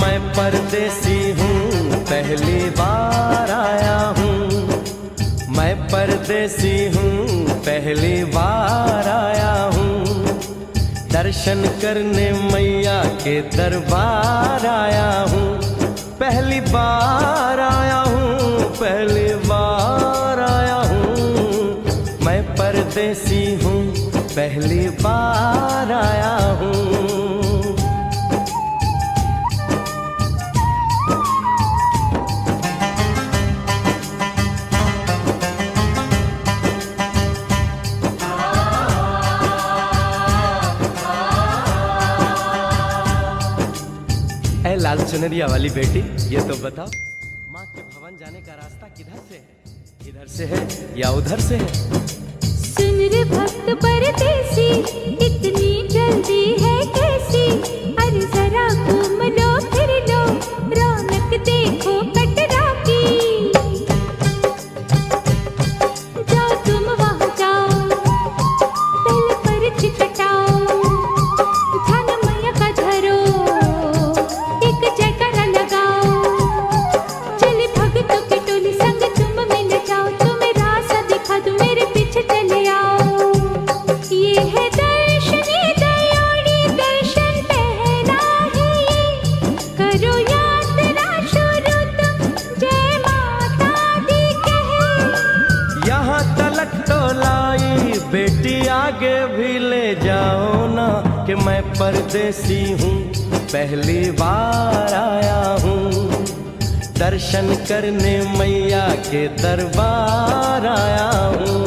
मैं परदेसी हूँ, पहली बार आया हूँ। मैं परदेसी हूँ, पहली बार आया हूँ। दर्शन करने मैया के दरबार आया हूँ। पहली बार आया हूँ, पहली बार आया हूँ। मैं परदेसी हूँ, पहली बार आया हूँ। लाल चुनरिया वाली बेटी, ये तो बताओ, माँ के भवन जाने का रास्ता किधर से है? इधर से है या उधर से है? सुन रे भक्त परदेसी, इतनी जल्दी है कैसी? अरे जरा घूम लो फिर लो, रौनक देखो कटरा की। जाओ तुम वहाँ जाओ, पहले पर्ची कटाओ, ध्यान मैया का धरो, जयकारा लगाओ। चले भक्तों की टोली संग तुम मिल जाओ, तुम्हें रास्ता दिखा दूं, मेरे पीछे चले आओ। ये है दर्शनी दयोड़ी दर्शन पहला है ये, करो यात्रा शुरू तुम, जय माता दी कहे। यहाँ तलक तो लाई बेटी, आगे भी ले जाओ ना, कि मैं परदेसी हूँ, पहली बार आया हूँ। दर्शन करने मैया के दरबार आया हूँ।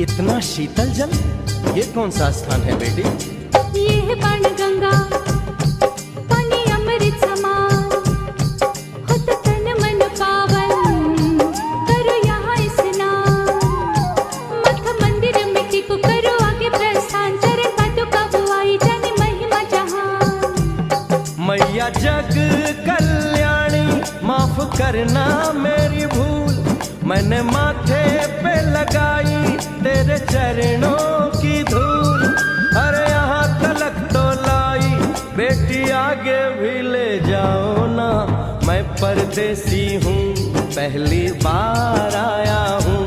इतना शीतल जल, ये कौन सा स्थान है बेटी? ये है बाण गंगा, पानी अमृत समान, खुद तन मन पावन, करो यहाँ स्नान। मठ मंदिर में टिको, करो आगे प्रस्थान, चरण पादुका बुआई, जाने महिमा जहान। मैया जग कल्याणी, माफ करना मेरी भूल, मैंने माथे पे लगाई तेरे चरणों की धूल। अरे यहाँ तलक तो लाई बेटी, आगे भी ले जाओ ना, मैं परदेसी हूँ, पहली बार आया हूँ।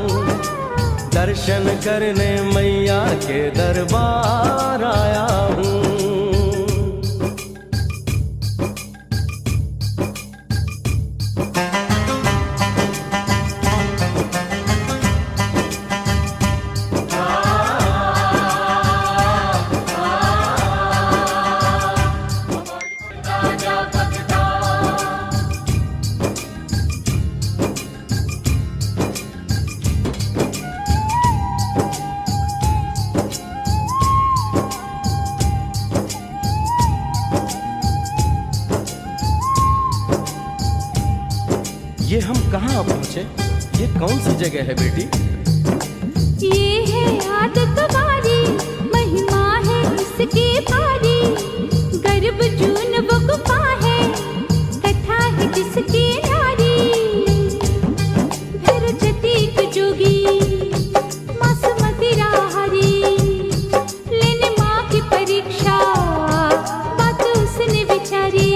दर्शन करने मैया के दरबार आया हूँ। ये हम कहाँ पहुँचे? ये कौन सी जगह है बेटी? ये है आदत वारी, महिमा है इसकी भारी, गर्भ जून वो गुफा है, कथा है जिसकी नारी। फिर जतीक जोगी मास मदिरा हरी, लेने माँ की परीक्षा, बात उसने विचारी।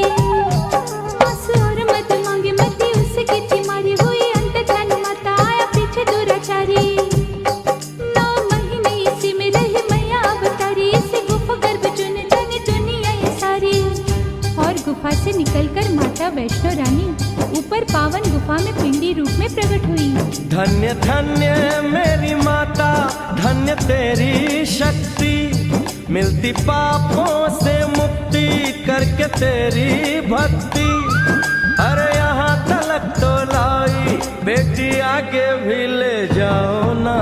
मास और मत मांगे, मती उसकी थी मारी, हुई अंत ध्यान माता, आया पीछे दुराचारी। 9 महीने इसी में रही मैया अवतारी, इसी गुफा गर्भ चुन जाने दुनिया ये सारी। और गुफा से निकलकर माता वैष्णो रानी ऊपर पावन गुफा में पिंडी रूप में प्रकट हुई। धन्य धन्य मेरी माता, धन्य तेरी शक्ति, मिलती पापों से मुक्ति करके तेरी भक्ति। अरे यहाँ तलक तो लाई बेटी, आगे भी ले जाओ ना,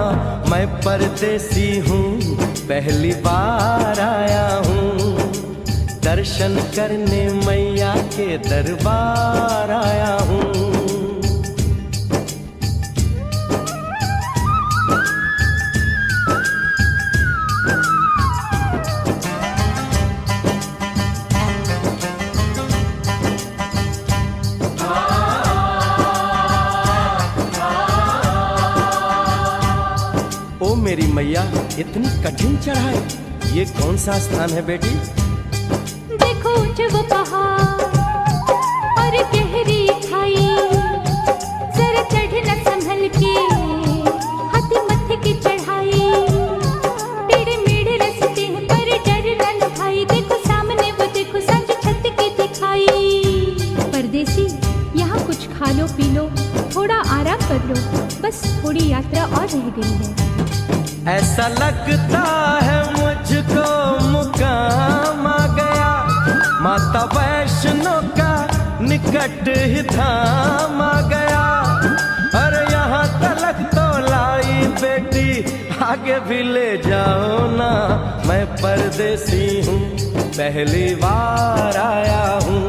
मैं परदेसी हूँ, पहली बार आया हूँ। दर्शन करने मैया के दरबार आया हूँ। ओ मेरी मैया, इतनी कठिन चढ़ाई, ये कौन सा स्थान है बेटी? देखो वो पहाड़ और गहरी खाई, जरा चढ़ना संभल के, हाथी मत्थे की चढ़ाई। टेढ़े मेढ़े रास्ते हैं पर डरना न भाई, देखो सामने वो देखो सांझ छत की दिखाई। परदेसी, यहाँ कुछ खा लो पी लो, थोड़ा आराम कर लो, बस थोड़ी यात्रा और रह गई है। ऐसा लगता है मुझको मुकाम आ गया, माता वैष्णो का निकट ही धाम आ गया। अरे यहाँ तलक तो लाई बेटी, आगे भी ले जाओ ना, मैं परदेसी हूँ, पहली बार आया हूँ।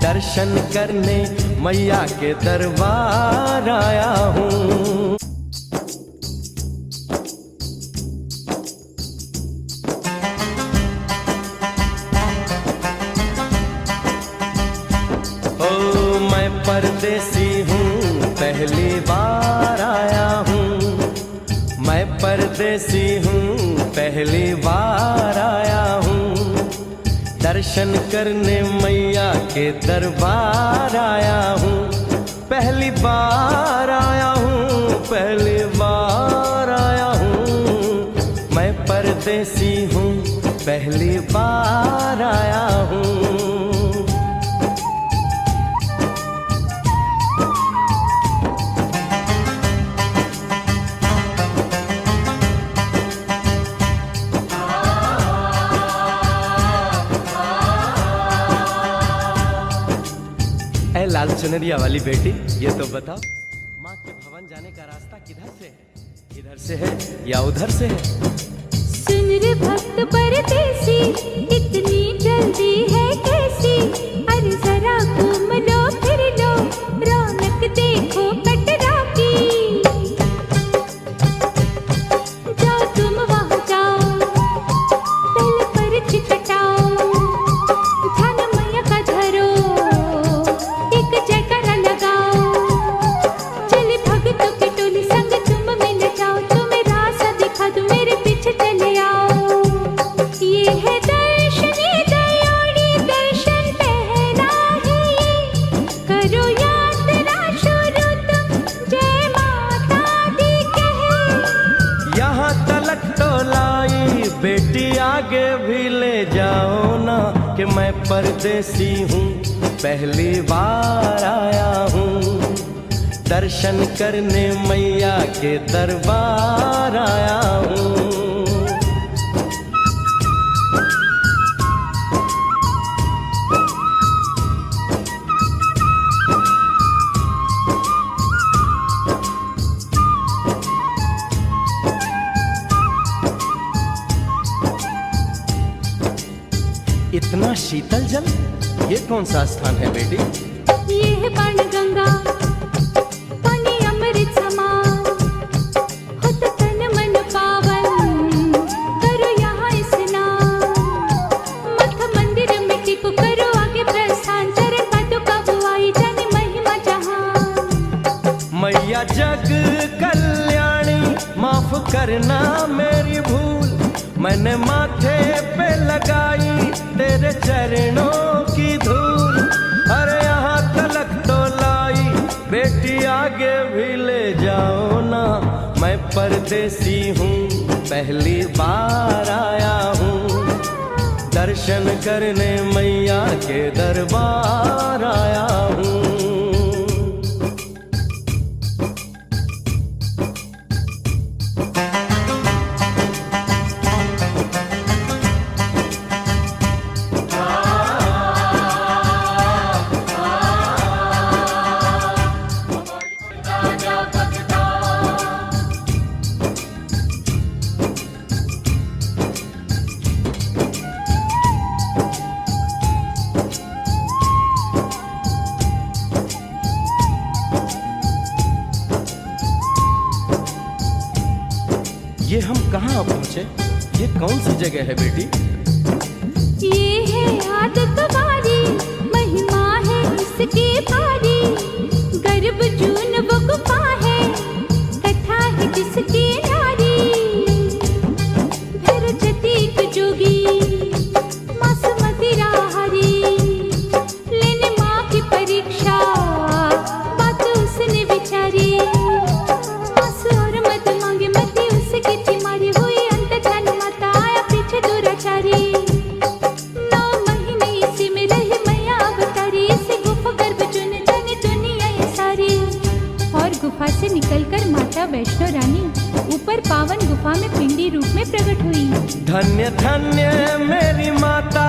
दर्शन करने मैया के दरबार आया हूँ। परदेसी हूँ, पहली बार आया हूँ। मैं परदेसी हूँ, पहली बार आया हूँ। दर्शन करने मैया के दरबार आया हूँ। पहली बार आया हूँ, पहली बार आया हूँ। मैं परदेसी हूँ, पहली बार आया हूँ। लाल चुनरिया वाली बेटी, ये तो बताओ, माँ के भवन जाने का रास्ता किधर से है? इधर से है या उधर से है? सुन रे भक्त परदेसी, इतनी जल्दी है कैसी? अरे जरा घूम लो फिर लो, रौनक देखो कटरा की। जाओ तुम वहाँ जाओ, पहले पर्च कटाओ, ध्यान मैया का धरो, जयकारा लगाओ, चले भक्तों की टोली संग तुम मिल जाओ, तुम्हें रास्ता दिखा दूं, मेरे पीछे चले आओ। ये है दर्शन दयोड़ी, दर्शन पहला है ये, करो यात्रा शुरू तुम, जय माता दी कहे। यहाँ तलक तो लाई बेटी, आगे भी ले जाओ ना, कि मैं परदेसी हूँ, पहली बार आया हूँ। दर्शन करने मैया के दरबार आया हूँ। इतना शीतल जल, ये कौन सा स्थान है बेटी? ये है बाण गंगा, पानी अमृत समान, होता तन मन पावन, करो यहाँ स्नान। मठ मंदिर में टिको, करो आगे प्रस्थान, चरण पादुका बुआई, जाने महिमा जहान। मैया जग कल्याणी, माफ करना मेरी भूल, मैंने माथे पे लगाई तेरे चरणों की धूल। अरे यहाँ तलक तो लाई बेटी, आगे भी ले जाओ ना, मैं परदेसी हूँ, पहली बार आया हूँ। दर्शन करने मैया के दरबार आया हूँ। ये हम कहाँ पहुँचे? ये कौन सी जगह है बेटी? ये है आदत वारी, महिमा है इसकी भारी। गर्भ जून वो गुफा है, कथा है जिसकी नारी। फिर जतीक जोगी मासूमती राहरी, लेने माँ की परीक्षा बात उसने विचारी। मासू और मत मांगे मती उसकी थी मारी, हुई अंत ध्यान माता आया पीछे दुराचारी। गुफा से निकलकर माता वैष्णो रानी ऊपर पावन गुफा में पिंडी रूप में प्रकट हुई। धन्य धन्य मेरी माता।